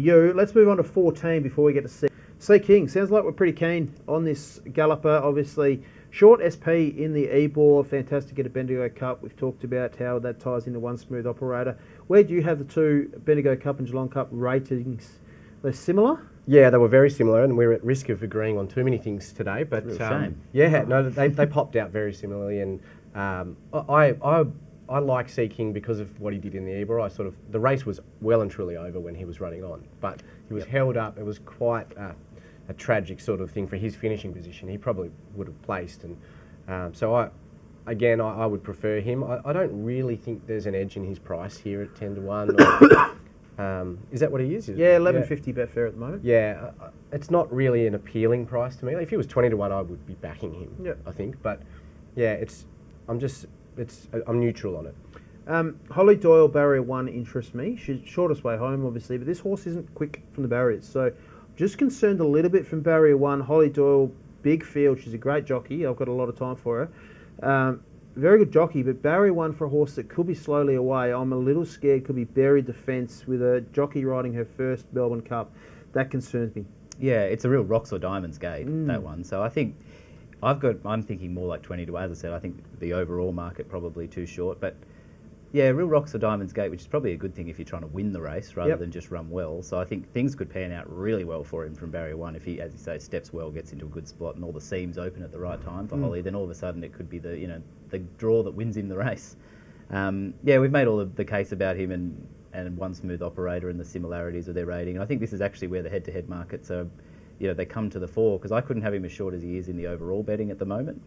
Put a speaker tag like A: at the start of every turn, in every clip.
A: Let's move on to 14 before we get to Sea King. Sounds like we're pretty keen on this galloper. Obviously, short SP in the Ebor, fantastic at a Bendigo Cup. We've talked about how that ties into One Smooth Operator. Where do you have the two Bendigo Cup and Geelong Cup ratings? They're similar?
B: Yeah, they were very similar, and we were at risk of agreeing on too many things today. But
C: Real shame.
B: yeah, no, they popped out very similarly, and I like Sea King because of what he did in the Ebor. The race was well and truly over when he was running on, but he was held up. It was quite a tragic sort of thing for his finishing position. He probably would have placed, and so I would prefer him. I don't really think there's an edge in his price here at 10 to 1. Is that what he is?
A: Yeah, 11.50 Betfair at the moment.
B: Yeah, it's not really an appealing price to me. If he was 20 to 1, I would be backing him. I think, but yeah, I'm neutral on it.
A: Holly Doyle, barrier 1 interests me. She's shortest way home, obviously, but this horse isn't quick from the barriers. So just concerned a little bit from barrier 1. Holly Doyle, big field. She's a great jockey. I've got a lot of time for her. Very good jockey, but barrier 1 for a horse that could be slowly away. I'm a little scared could be buried the fence with a jockey riding her first Melbourne Cup. That concerns me.
C: Yeah, it's a real rocks or diamonds gate, that one. So I think I'm thinking more like 20 to 1. As I said, I think the overall market probably too short. But yeah, real rocks or diamonds gate, which is probably a good thing if you're trying to win the race rather than just run well. So I think things could pan out really well for him from barrier 1 if he, as you say, steps well, gets into a good spot, and all the seams open at the right time for Holly. Then all of a sudden it could be the draw that wins him the race. We've made all of the case about him and One Smooth Operator and the similarities of their rating. And I think this is actually where the head-to-head markets are. They come to the fore, because I couldn't have him as short as he is in the overall betting at the moment.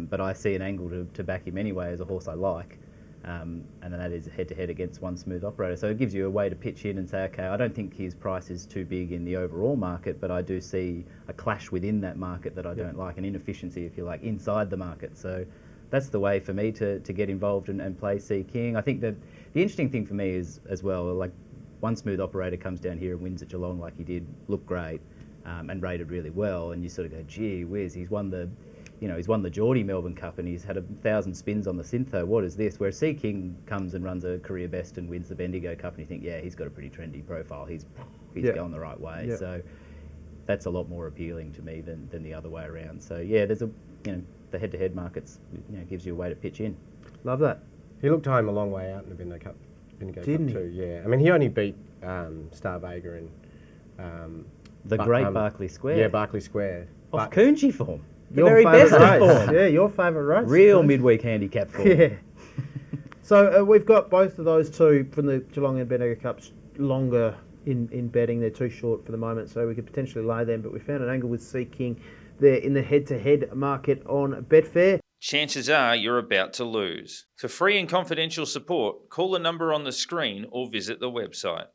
C: But I see an angle to back him anyway as a horse I like. And then that is head-to-head against One Smooth Operator. So it gives you a way to pitch in and say, okay, I don't think his price is too big in the overall market, but I do see a clash within that market that I don't like, an inefficiency, if you like, inside the market. So that's the way for me to get involved and play Sea King. I think that the interesting thing for me is, as well, like One Smooth Operator comes down here and wins at Geelong like he did, looked great, and rated really well, and you sort of go, gee whiz, he's won the Geordie Melbourne Cup and he's had 1,000 spins on the Syntho. What is this? Whereas Sea King comes and runs a career best and wins the Bendigo Cup, and you think, yeah, he's got a pretty trendy profile. He's going the right way. So that's a lot more appealing to me than the other way around. So yeah, there's the head-to-head markets gives you a way to pitch in.
A: Love that.
B: He looked home a long way out in the Bendigo Cup.
A: Didn't he?
B: Too. Yeah, I mean he only beat Star Vega and
C: Great Barclay Square.
B: Yeah, Barclay Square.
C: Off Coonji form. The
A: Your
C: very best
A: favourite
C: of
A: race.
C: form.
A: Yeah, your favourite race.
C: Real midweek handicap form.
A: Yeah. So we've got both of those two from the Geelong and Bendigo Cups longer in betting. They're too short for the moment, so we could potentially lay them. But we found an angle with Sea King there in the head-to-head market on Betfair.
D: Chances are you're about to lose. For free and confidential support, call the number on the screen or visit the website.